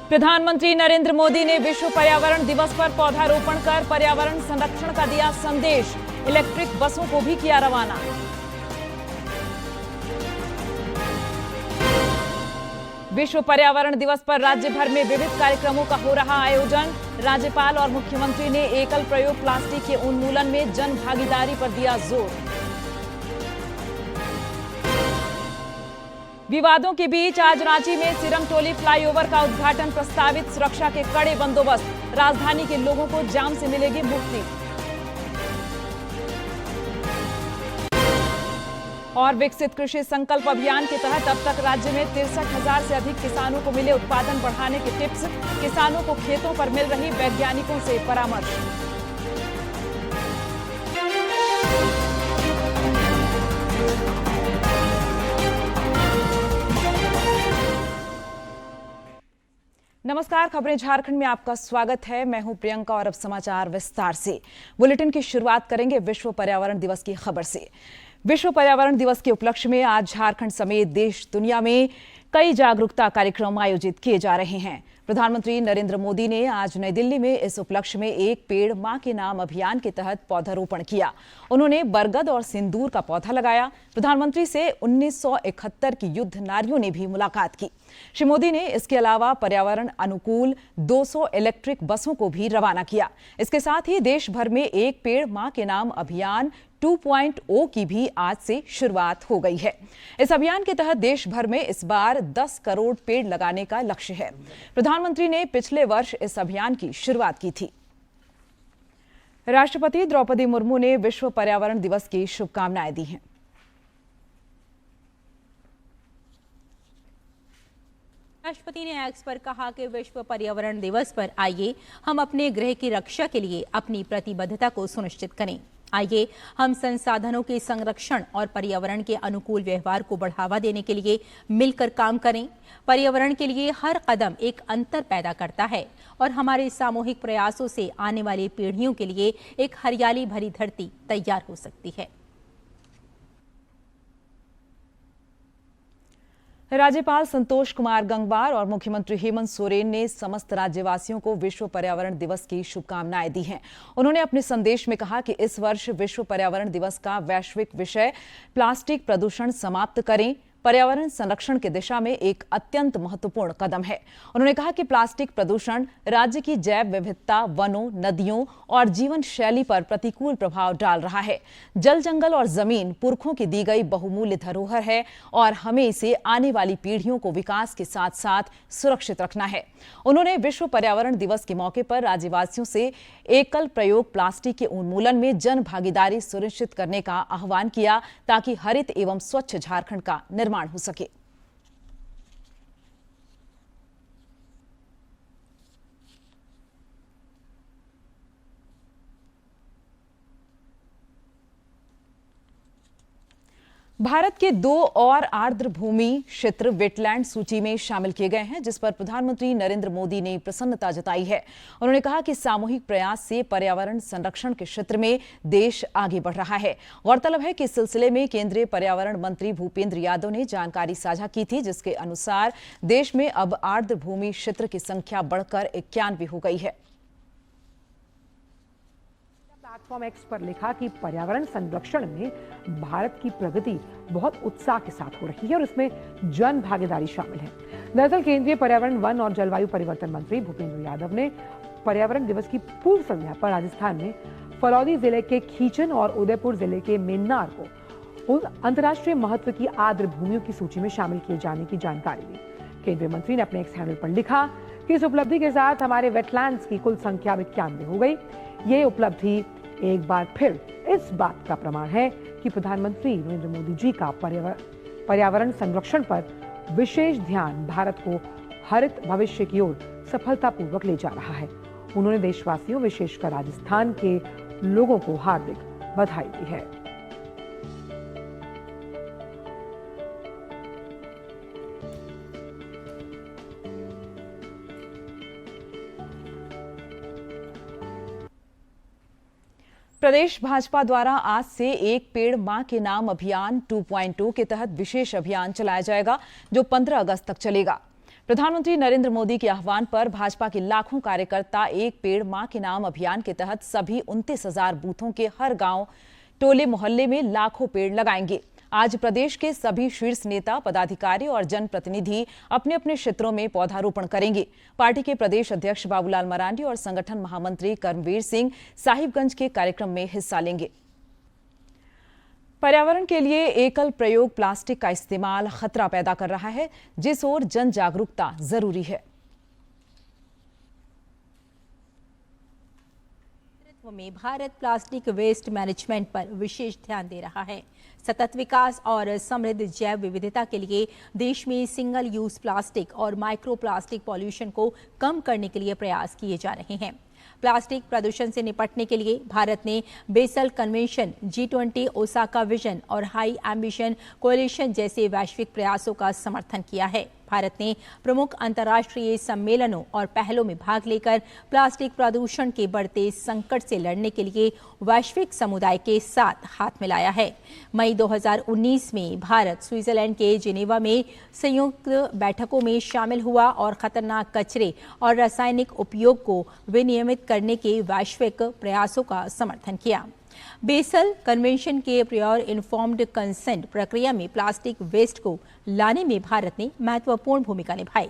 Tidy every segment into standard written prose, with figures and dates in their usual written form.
प्रधानमंत्री नरेंद्र मोदी ने विश्व पर्यावरण दिवस पर पौधारोपण कर पर्यावरण संरक्षण का दिया संदेश। इलेक्ट्रिक बसों को भी किया रवाना। विश्व पर्यावरण दिवस पर राज्य भर में विविध कार्यक्रमों का हो रहा आयोजन। राज्यपाल और मुख्यमंत्री ने एकल प्रयोग प्लास्टिक के उन्मूलन में जन भागीदारी पर दिया जोर। विवादों के बीच आज रांची में सिरमटोली फ्लाईओवर का उद्घाटन प्रस्तावित। सुरक्षा के कड़े बंदोबस्त। राजधानी के लोगों को जाम से मिलेगी मुक्ति। और विकसित कृषि संकल्प अभियान के तहत अब तक राज्य में 63,000 से अधिक किसानों को मिले उत्पादन बढ़ाने के टिप्स। किसानों को खेतों पर मिल रही वैज्ञानिकों से परामर्श। नमस्कार, खबरें झारखंड में आपका स्वागत है। मैं हूं प्रियंका और अब समाचार विस्तार से। बुलेटिन की शुरुआत करेंगे विश्व पर्यावरण दिवस की खबर से। विश्व पर्यावरण दिवस के उपलक्ष्य में आज झारखंड समेत देश दुनिया में कई जागरूकता कार्यक्रम आयोजित किए जा रहे हैं। प्रधानमंत्री नरेंद्र मोदी ने आज नई दिल्ली में इस उपलक्ष्य में एक पेड़ मां के नाम अभियान के तहत पौधारोपण किया। उन्होंने बरगद और सिंदूर का पौधा लगाया। प्रधानमंत्री से 1971 की युद्ध नारियों ने भी मुलाकात की। श्री मोदी ने इसके अलावा पर्यावरण अनुकूल 200 इलेक्ट्रिक बसों को भी रवाना किया। इसके साथ ही देश भर में एक पेड़ मां के नाम अभियान 2.0 की भी आज से शुरुआत हो गई है। इस अभियान के तहत देश भर में इस बार 10 करोड़ पेड़ लगाने का लक्ष्य है। प्रधानमंत्री ने पिछले वर्ष इस अभियान की शुरुआत की थी। राष्ट्रपति द्रौपदी मुर्मू ने विश्व पर्यावरण दिवस की शुभकामनाएं दी हैं। राष्ट्रपति ने एक्स पर कहा कि विश्व पर्यावरण दिवस पर आइए हम अपने ग्रह की रक्षा के लिए अपनी प्रतिबद्धता को सुनिश्चित करें। आइए हम संसाधनों के संरक्षण और पर्यावरण के अनुकूल व्यवहार को बढ़ावा देने के लिए मिलकर काम करें। पर्यावरण के लिए हर कदम एक अंतर पैदा करता है और हमारे सामूहिक प्रयासों से आने वाली पीढ़ियों के लिए एक हरियाली भरी धरती तैयार हो सकती है। राज्यपाल संतोष कुमार गंगवार और मुख्यमंत्री हेमंत सोरेन ने समस्त राज्यवासियों को विश्व पर्यावरण दिवस की शुभकामनाएं दी हैं। उन्होंने अपने संदेश में कहा कि इस वर्ष विश्व पर्यावरण दिवस का वैश्विक विषय प्लास्टिक प्रदूषण समाप्त करें पर्यावरण संरक्षण की दिशा में एक अत्यंत महत्वपूर्ण कदम है। उन्होंने कहा कि प्लास्टिक प्रदूषण राज्य की जैव विविधता, वनों, नदियों और जीवन शैली पर प्रतिकूल प्रभाव डाल रहा है। जल, जंगल और जमीन पुरखों की दी गई बहुमूल्य धरोहर है और हमें इसे आने वाली पीढ़ियों को विकास के साथ साथ सुरक्षित रखना है। उन्होंने विश्व पर्यावरण दिवस के मौके पर राज्यवासियों से एकल प्रयोग प्लास्टिक के उन्मूलन में जन भागीदारी सुनिश्चित करने का आह्वान किया ताकि हरित एवं स्वच्छ झारखंड का निर्माण हो सके। भारत के 2 और आर्द्र भूमि क्षेत्र वेटलैंड सूची में शामिल किए गए हैं, जिस पर प्रधानमंत्री नरेंद्र मोदी ने प्रसन्नता जताई है। उन्होंने कहा कि सामूहिक प्रयास से पर्यावरण संरक्षण के क्षेत्र में देश आगे बढ़ रहा है। गौरतलब है कि इस सिलसिले में केंद्रीय पर्यावरण मंत्री भूपेंद्र यादव ने जानकारी साझा की थी, जिसके अनुसार देश में अब आर्द्र भूमि क्षेत्र की संख्या बढ़कर 91 हो गई है। प्लेटफॉर्म एक्स पर लिखा कि पर्यावरण संरक्षण में भारत की प्रगति बहुत उत्साह के साथ हो रही है और इसमें जन भागीदारी शामिल है। दरअसल केंद्रीय पर्यावरण, वन और जलवायु परिवर्तन मंत्री भूपेंद्र यादव ने पर्यावरण दिवस की पूर्व संध्या पर राजस्थान में फलौदी जिले के खीचन और उदयपुर जिले के मेन्नार को उन अंतर्राष्ट्रीय महत्व की आर्द्र भूमियों की सूची में शामिल किए जाने की जानकारी दी। केंद्रीय मंत्री ने अपने एक्स हैंडल पर लिखा कि इस उपलब्धि के साथ हमारे वेटलैंड्स की कुल संख्या 91 हो गई। ये उपलब्धि एक बार फिर इस बात का प्रमाण है कि प्रधानमंत्री नरेंद्र मोदी जी का पर्यावरण संरक्षण पर विशेष ध्यान भारत को हरित भविष्य की ओर सफलतापूर्वक ले जा रहा है। उन्होंने देशवासियों, विशेषकर राजस्थान के लोगों को हार्दिक बधाई दी है। प्रदेश भाजपा द्वारा आज से एक पेड़ मां के नाम अभियान 2.2 के तहत विशेष अभियान चलाया जाएगा, जो 15 अगस्त तक चलेगा। प्रधानमंत्री नरेंद्र मोदी के आह्वान पर भाजपा के लाखों कार्यकर्ता एक पेड़ मां के नाम अभियान के तहत सभी 29,000 बूथों के हर गांव, टोले, मोहल्ले में लाखों पेड़ लगाएंगे। आज प्रदेश के सभी शीर्ष नेता, पदाधिकारी और जनप्रतिनिधि अपने अपने क्षेत्रों में पौधारोपण करेंगे। पार्टी के प्रदेश अध्यक्ष बाबूलाल मरांडी और संगठन महामंत्री कर्मवीर सिंह साहिबगंज के कार्यक्रम में हिस्सा लेंगे। पर्यावरण के लिए एकल प्रयोग प्लास्टिक का इस्तेमाल खतरा पैदा कर रहा है, जिस ओर जन जागरूकता जरूरी है। में भारत प्लास्टिक वेस्ट मैनेजमेंट पर विशेष ध्यान दे रहा है। सतत विकास और समृद्ध जैव विविधता के लिए देश में सिंगल यूज प्लास्टिक और माइक्रो प्लास्टिक पॉल्यूशन को कम करने के लिए प्रयास किए जा रहे हैं। प्लास्टिक प्रदूषण से निपटने के लिए भारत ने basal convention, G20, Osaka vision और हाई एम्बिशन कोलिशन जैसे वैश्विक प्रयासों का समर्थन किया है। भारत ने प्रमुख अंतर्राष्ट्रीय सम्मेलनों और पहलों में भाग लेकर प्लास्टिक प्रदूषण के बढ़ते संकट से लड़ने के लिए वैश्विक समुदाय के साथ हाथ मिलाया है। मई 2019 में भारत स्विट्जरलैंड के जिनेवा में संयुक्त बैठकों में शामिल हुआ और खतरनाक कचरे और रासायनिक उपयोग को विनियमित करने के वैश्विक प्रयासों का समर्थन किया। बेसल कन्वेंशन के प्रियोर इन्फॉर्म्ड कंसेंट प्रक्रिया में प्लास्टिक वेस्ट को लाने में भारत ने महत्वपूर्ण भूमिका निभाई।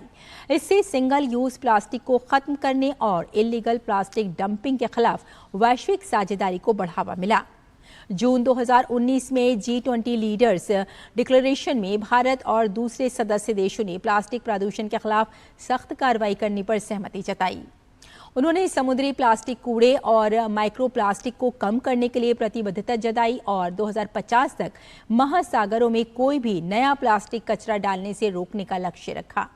इससे सिंगल यूज प्लास्टिक को खत्म करने और इलीगल प्लास्टिक डंपिंग के खिलाफ वैश्विक साझेदारी को बढ़ावा मिला। जून 2019 में G20 लीडर्स डिक्लेरेशन में भारत और दूसरे सदस्य देशों ने प्लास्टिक प्रदूषण के खिलाफ सख्त कार्रवाई करने पर सहमति जताई। उन्होंने समुद्री प्लास्टिक कूड़े और माइक्रो प्लास्टिक को कम करने के लिए प्रतिबद्धता जताई और 2050 तक महासागरों में कोई भी नया प्लास्टिक कचरा डालने से रोकने का लक्ष्य रखा।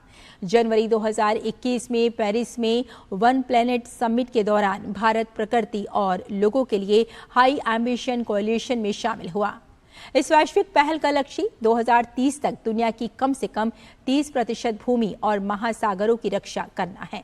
जनवरी 2021 में पेरिस में वन प्लेनेट समिट के दौरान भारत प्रकृति और लोगों के लिए हाई एम्बिशन कोलिशन में शामिल हुआ। इस वैश्विक पहल का लक्ष्य 2030 तक दुनिया की कम से कम 30% भूमि और महासागरों की रक्षा करना है।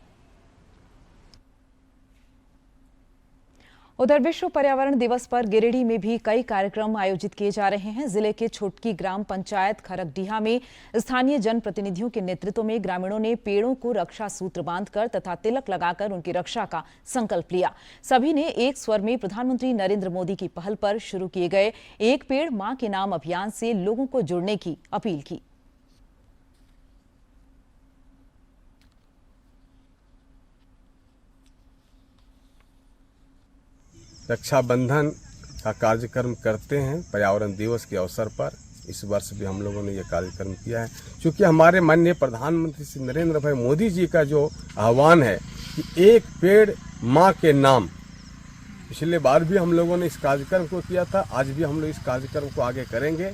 उधर विश्व पर्यावरण दिवस पर गिरिडीह में भी कई कार्यक्रम आयोजित किए जा रहे हैं। जिले के छोटकी ग्राम पंचायत खरकडीहा में स्थानीय जनप्रतिनिधियों के नेतृत्व में ग्रामीणों ने पेड़ों को रक्षा सूत्र बांधकर तथा तिलक लगाकर उनकी रक्षा का संकल्प लिया। सभी ने एक स्वर में प्रधानमंत्री नरेंद्र मोदी की पहल पर शुरू किए गए एक पेड़ मां के नाम अभियान से लोगों को जुड़ने की अपील की। रक्षाबंधन का कार्यक्रम करते हैं पर्यावरण दिवस के अवसर पर। इस वर्ष भी हम लोगों ने ये कार्यक्रम किया है, क्योंकि हमारे माननीय प्रधानमंत्री श्री नरेंद्र भाई मोदी जी का जो आह्वान है कि एक पेड़ मां के नाम, पिछले बार भी हम लोगों ने इस कार्यक्रम को किया था, आज भी हम लोग इस कार्यक्रम को आगे करेंगे।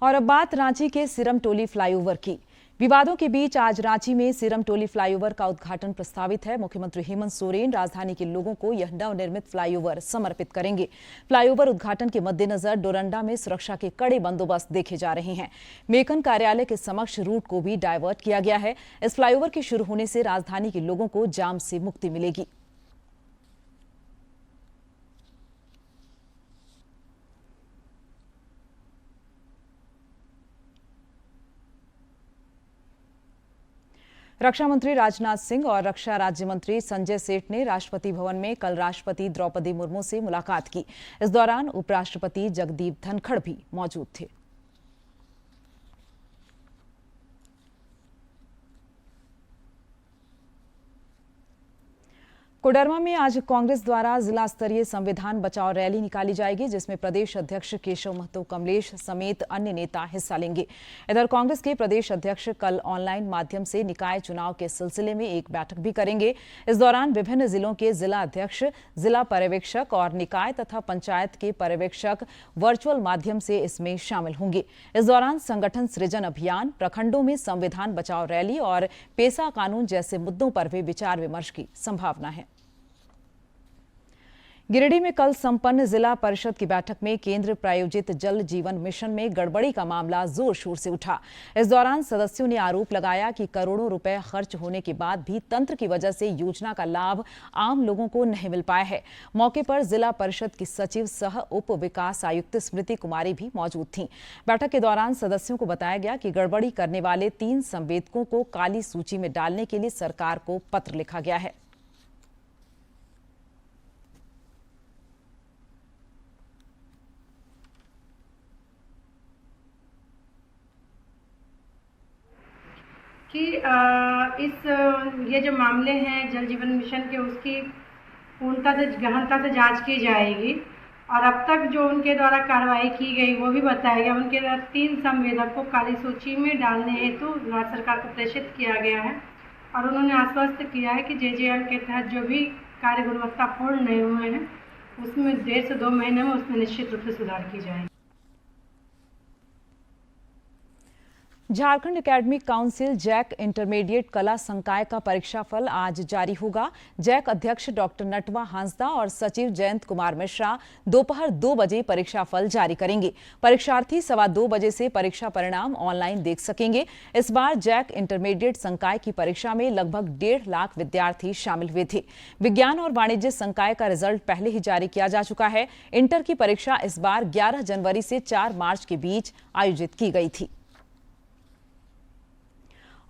और अब बात रांची के सिरमटोली फ्लाईओवर की। विवादों के बीच आज रांची में सिरमटोली फ्लाईओवर का उद्घाटन प्रस्तावित है। मुख्यमंत्री हेमंत सोरेन राजधानी के लोगों को यह नवनिर्मित फ्लाईओवर समर्पित करेंगे। फ्लाईओवर उद्घाटन के मद्देनजर डोरंडा में सुरक्षा के कड़े बंदोबस्त देखे जा रहे हैं। मेकन कार्यालय के समक्ष रूट को भी डायवर्ट किया गया है। इस फ्लाईओवर के शुरू होने से राजधानी के लोगों को जाम से मुक्ति मिलेगी। रक्षा मंत्री राजनाथ सिंह और रक्षा राज्य मंत्री संजय सेठ ने राष्ट्रपति भवन में कल राष्ट्रपति द्रौपदी मुर्मू से मुलाकात की। इस दौरान उपराष्ट्रपति जगदीप धनखड़ भी मौजूद थे। कोडरमा में आज कांग्रेस द्वारा जिला स्तरीय संविधान बचाओ रैली निकाली जाएगी, जिसमें प्रदेश अध्यक्ष केशव महतो कमलेश समेत अन्य नेता हिस्सा लेंगे। इधर कांग्रेस के प्रदेश अध्यक्ष कल ऑनलाइन माध्यम से निकाय चुनाव के सिलसिले में एक बैठक भी करेंगे। इस दौरान विभिन्न जिलों के जिला अध्यक्ष, जिला पर्यवेक्षक और निकाय तथा पंचायत के पर्यवेक्षक वर्चुअल माध्यम से इसमें शामिल होंगे। इस दौरान संगठन सृजन अभियान, प्रखंडों में संविधान बचाओ रैली और पेशा कानून जैसे मुद्दों पर भी विचार विमर्श की संभावना है। गिरिडीह में कल संपन्न जिला परिषद की बैठक में केंद्र प्रायोजित जल जीवन मिशन में गड़बड़ी का मामला जोर शोर से उठा। इस दौरान सदस्यों ने आरोप लगाया कि करोड़ों रुपए खर्च होने के बाद भी तंत्र की वजह से योजना का लाभ आम लोगों को नहीं मिल पाया है। मौके पर जिला परिषद की सचिव सह उप विकास आयुक्त स्मृति कुमारी भी मौजूद थीं। बैठक के दौरान सदस्यों को बताया गया कि गड़बड़ी करने वाले 3 संवेदकों को काली सूची में डालने के लिए सरकार को पत्र लिखा गया है। कि ये जो मामले हैं जल जीवन मिशन के, उसकी पूर्णता से गहनता से जांच की जाएगी और अब तक जो उनके द्वारा कार्रवाई की गई वो भी बताया गया। उनके द्वारा 3 संवेदक को काली सूची में डालने हेतु राज्य सरकार को प्रेषित किया गया है और उन्होंने आश्वस्त किया है कि जेजेएम के तहत जो भी कार्य गुणवत्तापूर्ण नहीं हुए हैं उसमें 1.5 से 2 महीने में उसमें निश्चित रूप से सुधार की जाएगी। Jharkhand academic council JAC intermediate कला संकाय का परीक्षाफल आज जारी होगा। जैक अध्यक्ष डॉक्टर नटवा हांसदा और सचिव जयंत कुमार मिश्रा दोपहर 2 बजे परीक्षाफल जारी करेंगे। परीक्षार्थी 2:15 बजे से परीक्षा परिणाम ऑनलाइन देख सकेंगे। इस बार जैक इंटरमीडिएट संकाय की परीक्षा में लगभग 1.5 लाख विद्यार्थी शामिल हुए थे। विज्ञान और वाणिज्य संकाय का रिजल्ट पहले ही जारी किया जा चुका है। इंटर की परीक्षा इस बार 11 जनवरी से 4 मार्च के बीच आयोजित की गई थी।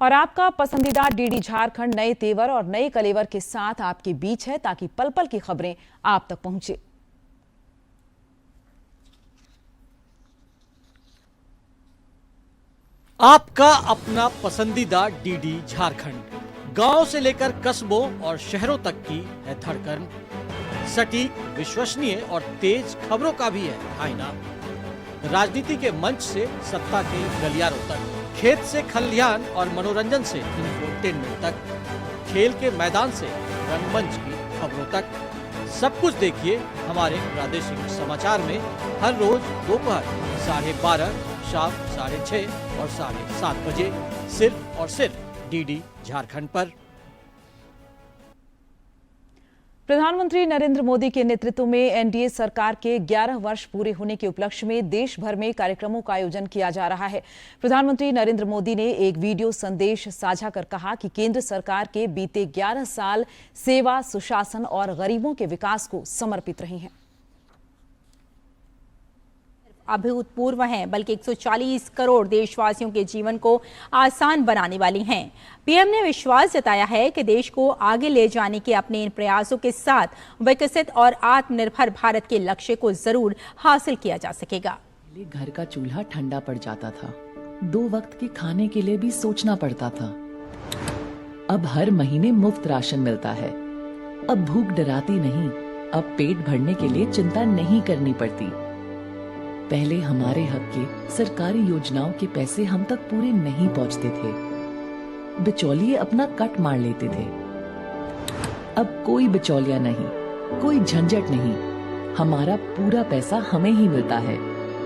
और आपका पसंदीदा डीडी झारखंड नए तेवर और नए कलेवर के साथ आपके बीच है, ताकि पल पल की खबरें आप तक पहुंचे। आपका अपना पसंदीदा डीडी झारखंड, गांव से लेकर कस्बों और शहरों तक की है धड़कन। सटीक, विश्वसनीय और तेज खबरों का भी है आईना। राजनीति के मंच से सत्ता के गलियारों तक, खेत से खलिहान और मनोरंजन से इंफोटेनमेंट तक, खेल के मैदान से रंगमंच की खबरों तक, सब कुछ देखिए हमारे प्रादेशिक समाचार में हर रोज दोपहर 12:30, शाम 6:30 और 7:30 बजे, सिर्फ और सिर्फ डीडी झारखंड पर। प्रधानमंत्री नरेंद्र मोदी के नेतृत्व में एनडीए सरकार के 11 वर्ष पूरे होने के उपलक्ष्य में देश भर में कार्यक्रमों का आयोजन किया जा रहा है। प्रधानमंत्री नरेंद्र मोदी ने एक वीडियो संदेश साझा कर कहा कि केंद्र सरकार के बीते 11 साल सेवा, सुशासन और गरीबों के विकास को समर्पित रहे हैं। अभूतपूर्व हैं, बल्कि 140 करोड़ देशवासियों के जीवन को आसान बनाने वाली हैं। पीएम ने विश्वास जताया है कि देश को आगे ले जाने के अपने इन प्रयासों के साथ विकसित और आत्मनिर्भर भारत के लक्ष्य को जरूर हासिल किया जा सकेगा। घर का चूल्हा ठंडा पड़ जाता था, 2 वक्त के खाने के लिए भी सोचना पड़ता था। अब हर महीने मुफ्त राशन मिलता है। अब भूख डराती नहीं, अब पेट भरने के लिए चिंता नहीं करनी पड़ती। पहले हमारे हक के सरकारी योजनाओं के पैसे हम तक पूरे नहीं पहुंचते थे, बिचौलिए अपना कट मार लेते थे। अब कोई बिचौलिया नहीं, कोई झंझट नहीं, हमारा पूरा पैसा हमें ही मिलता है,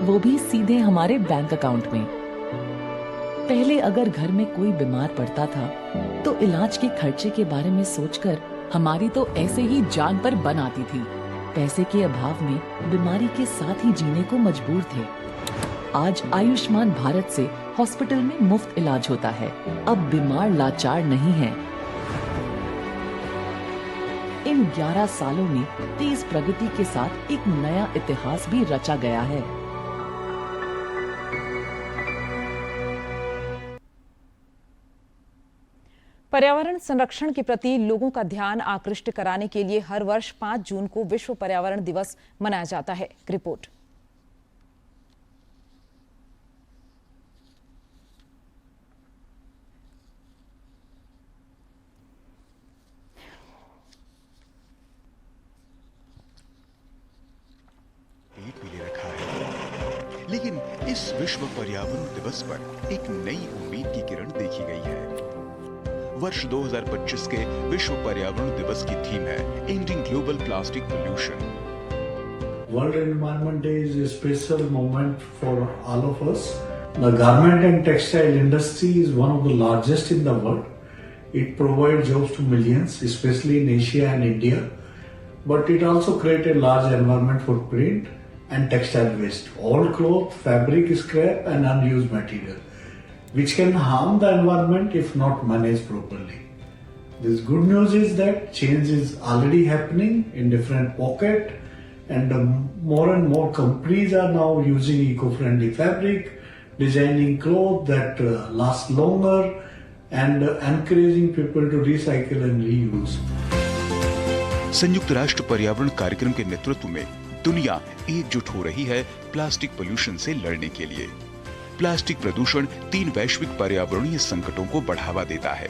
वो भी सीधे हमारे बैंक अकाउंट में। पहले अगर घर में कोई बीमार पड़ता था तो इलाज के खर्चे के बारे में सोचकर हमारी तो ऐसे ही जान पर बन आती थी। पैसे के अभाव में बीमारी के साथ ही जीने को मजबूर थे। आज आयुष्मान भारत से हॉस्पिटल में मुफ्त इलाज होता है। अब बीमार लाचार नहीं है। इन 11 सालों में तेज प्रगति के साथ एक नया इतिहास भी रचा गया है। पर्यावरण संरक्षण के प्रति लोगों का ध्यान आकृष्ट कराने के लिए हर वर्ष 5 जून को विश्व पर्यावरण दिवस मनाया जाता है। रिपोर्ट। पेट भी ले रखा है, लेकिन इस विश्व पर्यावरण दिवस पर एक नई उम्मीद की किरण देखी गई है। वर्ष 2025 के विश्व पर्यावरण दिवस की थीम है ending global plastic pollution. World Environment Day is a special moment for all of us. The garment and textile industry is one of the largest in the world. It provides jobs to millions, especially in Asia and India, but it also creates a large environment footprint and textile waste, old cloth, fabric scrap and unused material, which can harm the environment if not managed properly. This good news is that change is already happening in different pockets, and more companies are now using eco-friendly fabric, designing clothes that last longer, and encouraging people to recycle and reuse. संयुक्त राष्ट्र पर्यावरण कार्यक्रम के नेतृत्व में दुनिया एकजुट हो रही है प्लास्टिक पोल्यूशन से लड़ने के लिए। प्लास्टिक प्रदूषण 3 वैश्विक पर्यावरणीय संकटों को बढ़ावा देता है: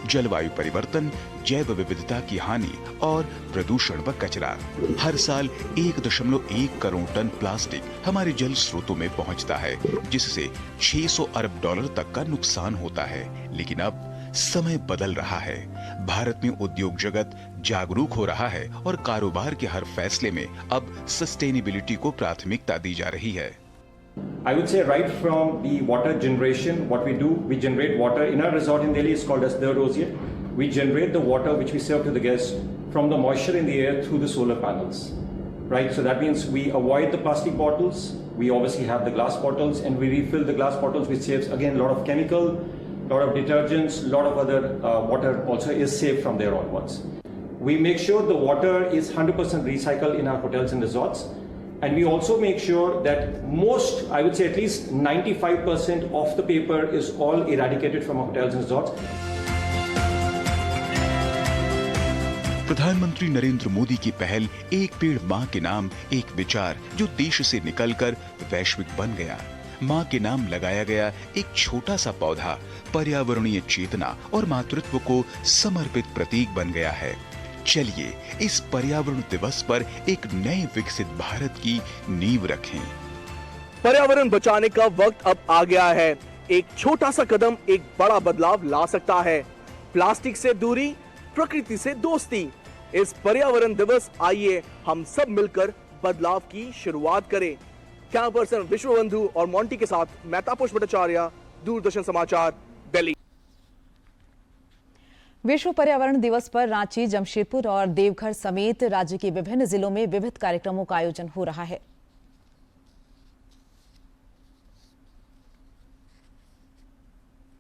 जलवायु परिवर्तन, जैव विविधता की हानि और प्रदूषण व कचरा। हर साल 1.1 करोड़ टन प्लास्टिक हमारे जल स्रोतों में पहुंचता है, जिससे $600 अरब तक का नुकसान होता है। लेकिन अब समय बदल रहा है। भारत में उद्योग जगत जागरूक हो रहा है और कारोबार के हर फैसले में अब सस्टेनेबिलिटी को प्राथमिकता दी जा रही है। I would say right from the water generation, what we do, we generate water in our resort in Delhi is called as the Rosier. We generate the water which we serve to the guests from the moisture in the air through the solar panels, right? So that means we avoid the plastic bottles. We obviously have the glass bottles, and we refill the glass bottles, which saves again a lot of chemical, a lot of detergents, a lot of other water also is saved from there onwards. We make sure the water is 100% recycled in our hotels and resorts. And we also make sure that most, I would say at least 95% of the paper is all eradicated from our hotels and resorts. प्रधानमंत्री नरेंद्र मोदी की पहल एक पेड़ मां के नाम एक विचार जो देश से निकलकर वैश्विक बन गया। मां के नाम लगाया गया एक छोटा सा पौधा पर्यावरणीय चेतना और मातृत्व को समर्पित प्रतीक बन गया है। चलिए इस पर्यावरण दिवस पर एक नए विकसित भारत की नींव रखें। पर्यावरण बचाने का वक्त अब आ गया है। एक छोटा सा कदम एक बड़ा बदलाव ला सकता है। प्लास्टिक से दूरी, प्रकृति से दोस्ती। इस पर्यावरण दिवस आइए हम सब मिलकर बदलाव की शुरुआत करें। कैमरा पर्सन विश्वबंधु और मोंटी के साथ मैं तापस भट्टाचार्य, दूरदर्शन समाचार, दिल्ली। विश्व पर्यावरण दिवस पर रांची, जमशेदपुर और देवघर समेत राज्य के विभिन्न जिलों में विविध कार्यक्रमों का आयोजन हो रहा है।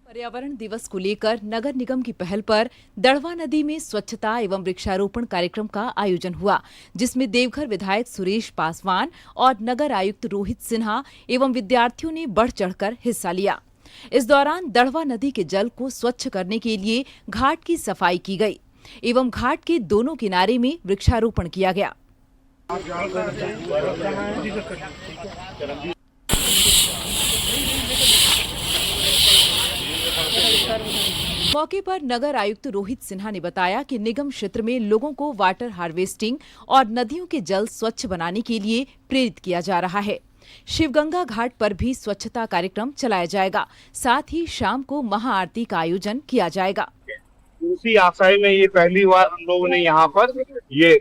पर्यावरण दिवस को लेकर नगर निगम की पहल पर दड़वा नदी में स्वच्छता एवं वृक्षारोपण कार्यक्रम का आयोजन हुआ, जिसमें देवघर विधायक सुरेश पासवान और नगर आयुक्त रोहित सिन्हा एवं विद्यार्थियों ने बढ़ चढ़कर हिस्सा लिया। इस दौरान दड़वा नदी के जल को स्वच्छ करने के लिए घाट की सफाई की गई एवं घाट के दोनों किनारे में वृक्षारोपण किया गया। मौके पर नगर आयुक्त रोहित सिन्हा ने बताया कि निगम क्षेत्र में लोगों को वाटर हार्वेस्टिंग और नदियों के जल स्वच्छ बनाने के लिए प्रेरित किया जा रहा है। शिवगंगा घाट पर भी स्वच्छता कार्यक्रम चलाया जाएगा। साथ ही शाम को महाआरती का आयोजन किया जाएगा। उसी आशय में ये पहली बार हम लोगों ने यहाँ पर ये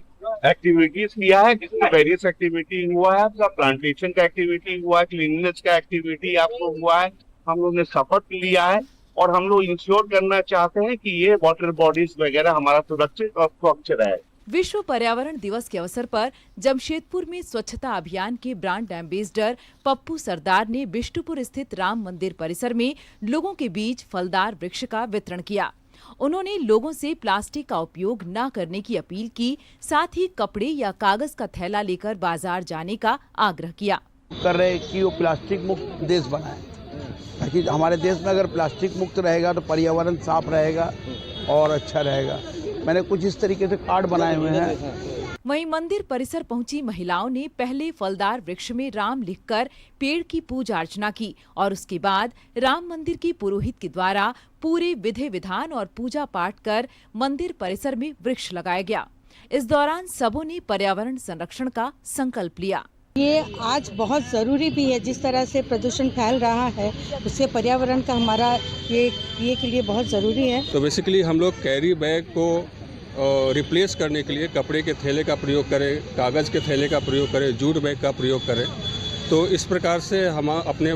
एक्टिविटीज किया है, जिसमें वेरियस एक्टिविटी हुआ है। प्लांटेशन का एक्टिविटी हुआ है, क्लीननेस का एक्टिविटी आपको हुआ है। हम लोग ने शपथ लिया है और हम लोग इंश्योर करना चाहते हैं कि ये वाटर बॉडीज वगैरह हमारा सुरक्षित और स्वच्छ रहे। विश्व पर्यावरण दिवस के अवसर पर जमशेदपुर में स्वच्छता अभियान के ब्रांड एम्बेसडर पप्पू सरदार ने बिष्टुपुर स्थित राम मंदिर परिसर में लोगों के बीच फलदार वृक्ष का वितरण किया। उन्होंने लोगों से प्लास्टिक का उपयोग न करने की अपील की, साथ ही कपड़े या कागज का थैला लेकर बाजार जाने का आग्रह किया। कर रहे कि वो प्लास्टिक मुक्त देश बनाए, ताकि हमारे देश में अगर प्लास्टिक मुक्त रहेगा तो पर्यावरण साफ रहेगा और अच्छा रहेगा। मैंने कुछ इस तरीके से कार्ड बनाए हुए हैं। वहीं मंदिर परिसर पहुंची महिलाओं ने पहले फलदार वृक्ष में राम लिखकर पेड़ की पूजा अर्चना की और उसके बाद राम मंदिर की पुरोहित के द्वारा पूरे विधि विधान और पूजा पाठ कर मंदिर परिसर में वृक्ष लगाया गया। इस दौरान सबों ने पर्यावरण संरक्षण का संकल्प लिया। ये आज बहुत ज़रूरी भी है। जिस तरह से प्रदूषण फैल रहा है उससे पर्यावरण का हमारा ये के लिए बहुत ज़रूरी है। तो बेसिकली हम लोग कैरी बैग को रिप्लेस करने के लिए कपड़े के थैले का प्रयोग करें, कागज़ के थैले का प्रयोग करें, जूट बैग का प्रयोग करें। तो इस प्रकार से हम अपने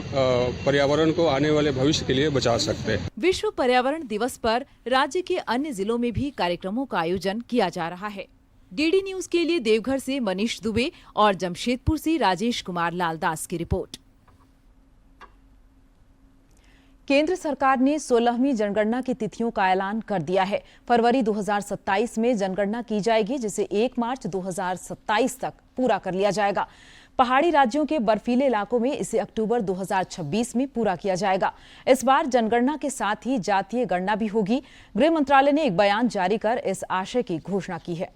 पर्यावरण को आने वाले भविष्य के लिए बचा सकते हैं। विश्व पर्यावरण दिवस पर राज्य के अन्य जिलों में भी कार्यक्रमों का आयोजन किया जा रहा है। डीडी न्यूज के लिए देवघर से मनीष दुबे और जमशेदपुर से राजेश कुमार लालदास की रिपोर्ट। केंद्र सरकार ने 16वीं जनगणना की तिथियों का ऐलान कर दिया है। फरवरी 2027 में जनगणना की जाएगी, जिसे 1 मार्च 2027 तक पूरा कर लिया जाएगा। पहाड़ी राज्यों के बर्फीले इलाकों में इसे अक्टूबर 2026 में पूरा किया जाएगा। इस बार जनगणना के साथ ही जातीय गणना भी होगी। गृह मंत्रालय ने एक बयान जारी कर इस आशय की घोषणा की है।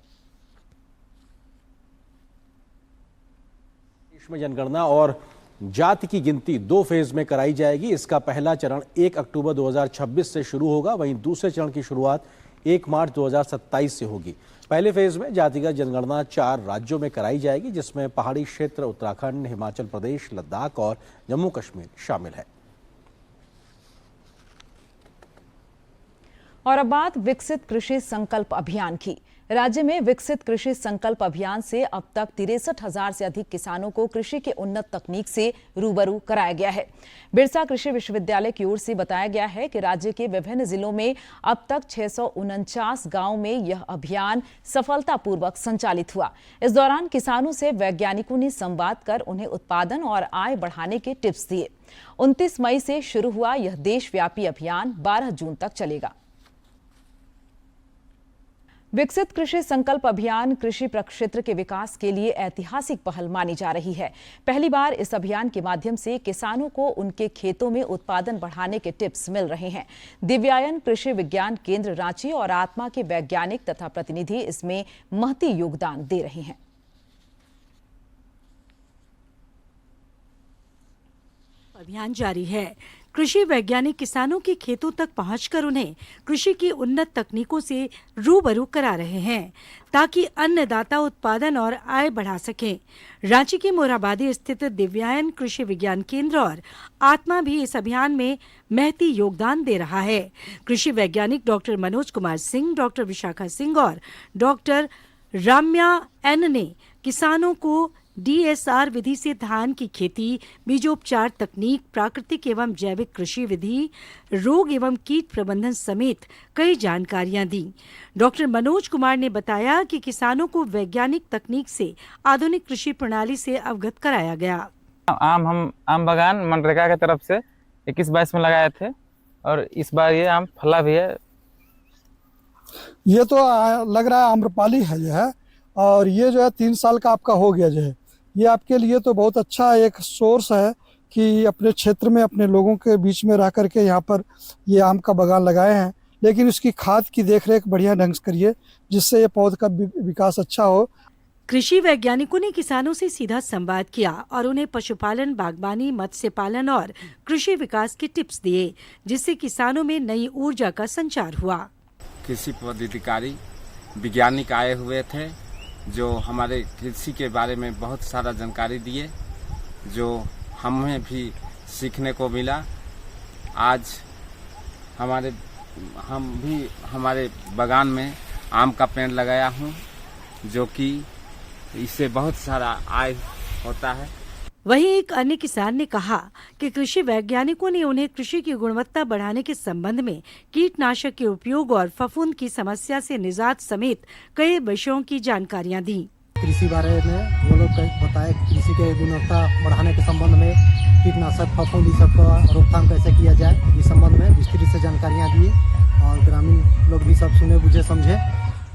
देश में जनगणना और जाति की गिनती 2 फेज में कराई जाएगी। इसका पहला चरण 1 अक्टूबर 2026 से शुरू होगा, वहीं दूसरे चरण की शुरुआत 1 मार्च 2027 से होगी। पहले फेज में जातिगत जनगणना 4 राज्यों में कराई जाएगी, जिसमें पहाड़ी क्षेत्र उत्तराखंड, हिमाचल प्रदेश, लद्दाख और जम्मू कश्मीर शामिल है। और अब बात विकसित कृषि संकल्प अभियान की। राज्य में विकसित कृषि संकल्प अभियान से अब तक 63,000 से अधिक किसानों को कृषि के उन्नत तकनीक से रूबरू कराया गया है। बिरसा कृषि विश्वविद्यालय की ओर से बताया गया है कि राज्य के विभिन्न जिलों में अब तक 649 गांव में यह अभियान सफलतापूर्वक संचालित हुआ। इस दौरान किसानों से वैज्ञानिकों ने संवाद कर उन्हें उत्पादन और आय बढ़ाने के टिप्स दिए। 29 मई से शुरू हुआ यह देशव्यापी अभियान 12 जून तक चलेगा। विकसित कृषि संकल्प अभियान कृषि प्रक्षेत्र के विकास के लिए ऐतिहासिक पहल मानी जा रही है। पहली बार इस अभियान के माध्यम से किसानों को उनके खेतों में उत्पादन बढ़ाने के टिप्स मिल रहे हैं। दिव्यायन कृषि विज्ञान केंद्र रांची और आत्मा के वैज्ञानिक तथा प्रतिनिधि इसमें महती योगदान दे रहे हैं। अभियान जारी है। कृषि वैज्ञानिक किसानों के खेतों तक पहुंचकर उन्हें कृषि की उन्नत तकनीकों से रूबरू करा रहे हैं, ताकि अन्नदाता उत्पादन और आय बढ़ा सकें। रांची के मोरहाबादी स्थित दिव्यायन कृषि विज्ञान केंद्र और आत्मा भी इस अभियान में महती योगदान दे रहा है। कृषि वैज्ञानिक डॉक्टर मनोज कुमार सिंह, डॉक्टर विशाखा सिंह और डॉक्टर राम्या एन ने किसानों को DSR विधि से धान की खेती, बीजोपचार तकनीक, प्राकृतिक एवं जैविक कृषि विधि, रोग एवं कीट प्रबंधन समेत कई जानकारियां दी। डॉक्टर मनोज कुमार ने बताया कि किसानों को वैज्ञानिक तकनीक से आधुनिक कृषि प्रणाली से अवगत कराया गया। हम आम बागान मनरेगा की तरफ से 21-22 में लगाए थे और इस बार ये आम फला भी है। ये तो लग रहा है आम्रपाली है ये है, और ये जो है 3 साल का आपका हो गया जो है। ये आपके लिए तो बहुत अच्छा एक सोर्स है कि अपने क्षेत्र में अपने लोगों के बीच में रह करके यहाँ पर ये आम का बागान लगाए हैं, लेकिन उसकी खाद की देखरेख बढ़िया ढंग से करिए, जिससे ये पौधे का विकास अच्छा हो। कृषि वैज्ञानिकों ने किसानों से सीधा संवाद किया और उन्हें पशुपालन, बागबानी, मत्स्य पालन और कृषि विकास के टिप्स दिए, जिससे किसानों में नई ऊर्जा का संचार हुआ। कृषि पदाधिकारी वैज्ञानिक आए हुए थे, जो हमारे कृषि के बारे में बहुत सारा जानकारी दिए, जो हमें भी सीखने को मिला। आज हमारे बागान में आम का पेड़ लगाया हूँ, जो कि इससे बहुत सारा आय होता है। वहीं एक अन्य किसान ने कहा कि कृषि वैज्ञानिकों ने उन्हें कृषि की गुणवत्ता बढ़ाने के संबंध में कीटनाशक के उपयोग और फफूंद की समस्या से निजात समेत कई विषयों की जानकारियां दी। कृषि बारे में वो लोग बताए, कृषि के गुणवत्ता बढ़ाने के संबंध में कीटनाशक, फफूंद ये सब का रोकथाम कैसे किया जाए, इस संबंध में विस्तृत से जानकारियाँ दिए और ग्रामीण लोग भी सब सुने बुझे समझे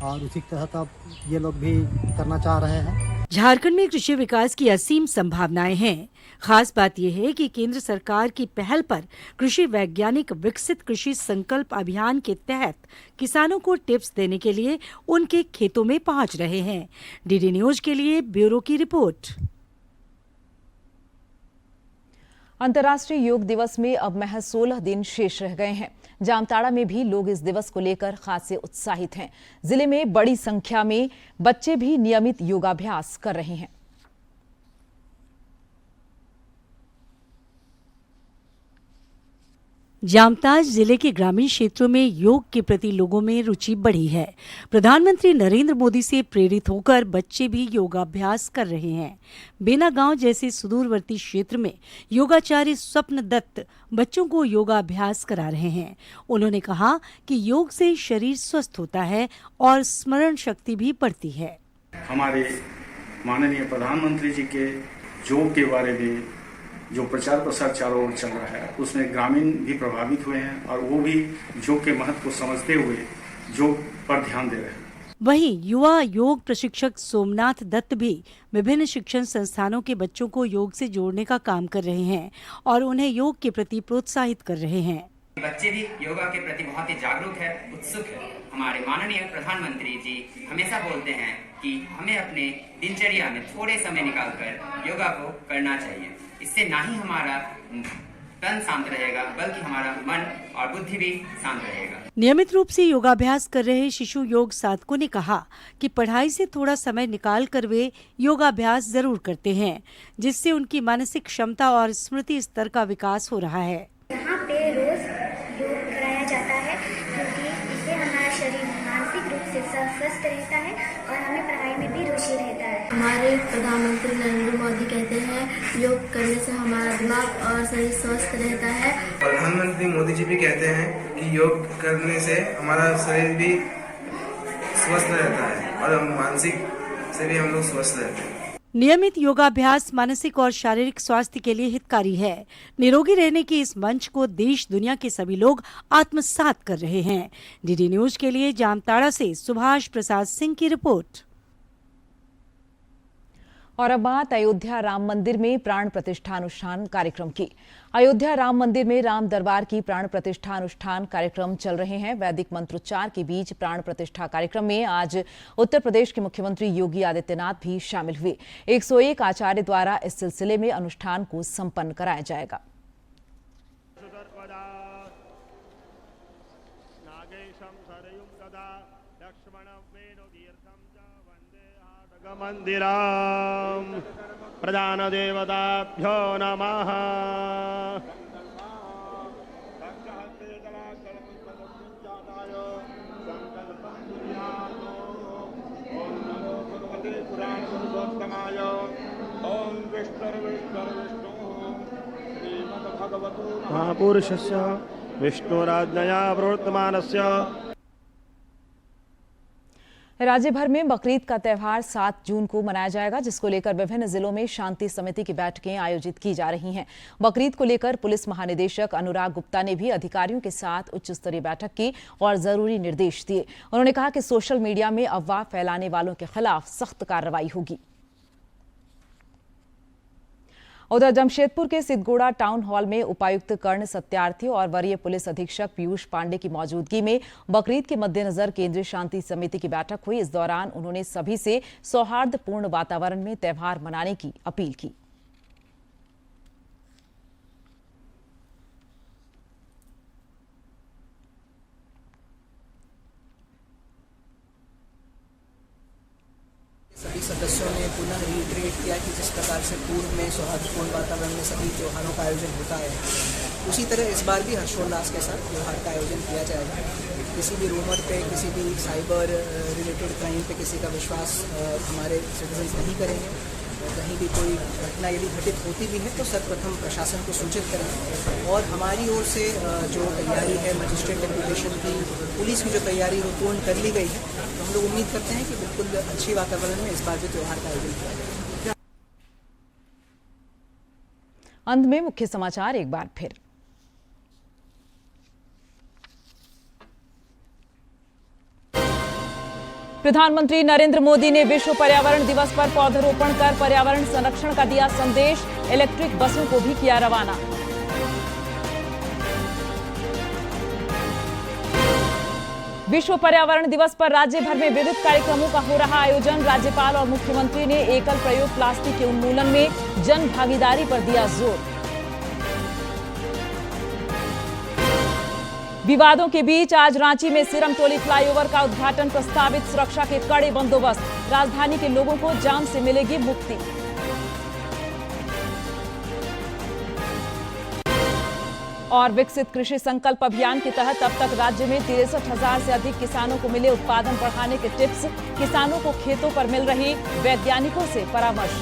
और उसी के तहत अब ये लोग भी करना चाह रहे हैं। झारखंड में कृषि विकास की असीम संभावनाएं हैं। खास बात यह है कि केंद्र सरकार की पहल पर कृषि वैज्ञानिक विकसित कृषि संकल्प अभियान के तहत किसानों को टिप्स देने के लिए उनके खेतों में पहुंच रहे हैं। डीडी न्यूज के लिए ब्यूरो की रिपोर्ट। अंतर्राष्ट्रीय योग दिवस में अब महज 16 दिन शेष रह गए हैं। जामताड़ा में भी लोग इस दिवस को लेकर खासे उत्साहित हैं। जिले में बड़ी संख्या में बच्चे भी नियमित योगाभ्यास कर रहे हैं। जामताज जिले के ग्रामीण क्षेत्रों में योग के प्रति लोगों में रुचि बढ़ी है। प्रधानमंत्री नरेंद्र मोदी से प्रेरित होकर बच्चे भी योगाभ्यास कर रहे हैं। बेना गांव जैसे सुदूरवर्ती क्षेत्र में योगाचार्य स्वप्न दत्त बच्चों को योगाभ्यास करा रहे हैं। उन्होंने कहा कि योग से शरीर स्वस्थ होता है और स्मरण शक्ति भी बढ़ती है। हमारे माननीय प्रधानमंत्री जी के योग के बारे में जो प्रचार प्रसार चारों ओर चल रहा है उसमें ग्रामीण भी प्रभावित हुए हैं और वो भी योग के महत्व को समझते हुए योग पर ध्यान दे रहे हैं। वहीं युवा योग प्रशिक्षक सोमनाथ दत्त भी विभिन्न शिक्षण संस्थानों के बच्चों को योग से जोड़ने का काम कर रहे हैं और उन्हें योग के प्रति प्रोत्साहित कर रहे हैं। बच्चे भी योगा के प्रति बहुत ही जागरूक है, उत्सुक है। हमारे माननीय प्रधानमंत्री जी हमेशा बोलते हैं कि हमें अपने दिनचर्या में थोड़े समय निकालकर योगा को करना चाहिए। इससे ना ही हमारा तन शांत रहेगा बल्कि हमारा मन और बुद्धि भी शांत रहेगा। नियमित रूप से योगाभ्यास कर रहे शिशु योग साधकों ने कहा कि पढ़ाई से थोड़ा समय निकाल कर वे योगाभ्यास जरूर करते हैं, जिससे उनकी मानसिक क्षमता और स्मृति स्तर का विकास हो रहा है। यहाँ पे रोज योग कराया जाता है क्योंकि इससे हमारा शरीर मानसिक रूप से स्वस्थ रहता है और हमें पढ़ाई में भी रुचि रहता है। हमारे प्रधानमंत्री नरेंद्र मोदी कहते हैं योग करने से हमारा दिमाग और शरीर स्वस्थ रहता है। प्रधानमंत्री मोदी जी भी कहते हैं कि योग करने से हमारा शरीर भी स्वस्थ रहता है और हम मानसिक से भी हम लोग स्वस्थ रहते हैं। नियमित योगाभ्यास मानसिक और शारीरिक स्वास्थ्य के लिए हितकारी है। निरोगी रहने के इस मंच को देश दुनिया के सभी लोग आत्मसात कर रहे हैं। डीडी न्यूज के लिए जामताड़ा से सुभाष प्रसाद सिंह की रिपोर्ट। और अब बात अयोध्या राम मंदिर में प्राण प्रतिष्ठा अनुष्ठान कार्यक्रम की। अयोध्या राम मंदिर में राम दरबार की प्राण प्रतिष्ठा अनुष्ठान कार्यक्रम चल रहे हैं। वैदिक मंत्रोच्चार के बीच प्राण प्रतिष्ठा कार्यक्रम में आज उत्तर प्रदेश के मुख्यमंत्री योगी आदित्यनाथ भी शामिल हुए। 101 आचार्य द्वारा इस सिलसिले में अनुष्ठान को संपन्न कराया जाएगा। मंदिराम प्रधान देवताभ्यो नमः। महापुरुषस्य विष्णुराज्ञया प्रवर्तमानस्य। राज्य भर में बकरीद का त्यौहार 7 जून को मनाया जाएगा, जिसको लेकर विभिन्न जिलों में शांति समिति की बैठकें आयोजित की जा रही हैं। बकरीद को लेकर पुलिस महानिदेशक अनुराग गुप्ता ने भी अधिकारियों के साथ उच्च स्तरीय बैठक की और जरूरी निर्देश दिए। उन्होंने कहा कि सोशल मीडिया में अफवाह फैलाने वालों के खिलाफ सख्त कार्रवाई होगी। उधर जमशेदपुर के सिद्धगोड़ा टाउन हॉल में उपायुक्त कर्ण सत्यार्थी और वरीय पुलिस अधीक्षक पीयूष पांडे की मौजूदगी में बकरीद के मद्देनजर केंद्रीय शांति समिति की बैठक हुई। इस दौरान उन्होंने सभी से सौहार्दपूर्ण वातावरण में त्यौहार मनाने की अपील की। सभी सदस्यों ने पुनः रिट्रीट किया कि जिस प्रकार से पूर्व में सौहार्दपूर्ण वातावरण में सभी त्योहारों का आयोजन होता है, उसी तरह इस बार भी हर्षोल्लास के साथ त्योहार का आयोजन किया जाएगा। किसी भी रूमर पे, किसी भी साइबर रिलेटेड क्राइम पे किसी का विश्वास हमारे सिटीजन्स नहीं करेंगे। कहीं भी कोई घटना यदि घटित होती भी है तो सर्वप्रथम प्रशासन को सूचित करें। और हमारी ओर से जो तैयारी है मजिस्ट्रेट डेपुटेशन की, पुलिस की जो तैयारी है पूर्ण कर ली गई है। तो हम लोग उम्मीद करते हैं कि बिल्कुल अच्छी वातावरण में इस बार भी त्योहार का आयोजन किया जाएगा। अंत में मुख्य समाचार एक बार फिर। प्रधानमंत्री नरेंद्र मोदी ने विश्व पर्यावरण दिवस पर पौधरोपण कर पर्यावरण संरक्षण का दिया संदेश। इलेक्ट्रिक बसों को भी किया रवाना। विश्व पर्यावरण दिवस पर राज्य भर में विविध कार्यक्रमों का हो रहा आयोजन। राज्यपाल और मुख्यमंत्री ने एकल प्रयोग प्लास्टिक के उन्मूलन में जन भागीदारी पर दिया जोर। विवादों के बीच आज रांची में सिरमटोली फ्लाईओवर का उद्घाटन प्रस्तावित। सुरक्षा के कड़े बंदोबस्त। राजधानी के लोगों को जाम से मिलेगी मुक्ति। और विकसित कृषि संकल्प अभियान के तहत अब तक राज्य में 63,000 से अधिक किसानों को मिले उत्पादन बढ़ाने के टिप्स। किसानों को खेतों पर मिल रही वैज्ञानिकों से परामर्श।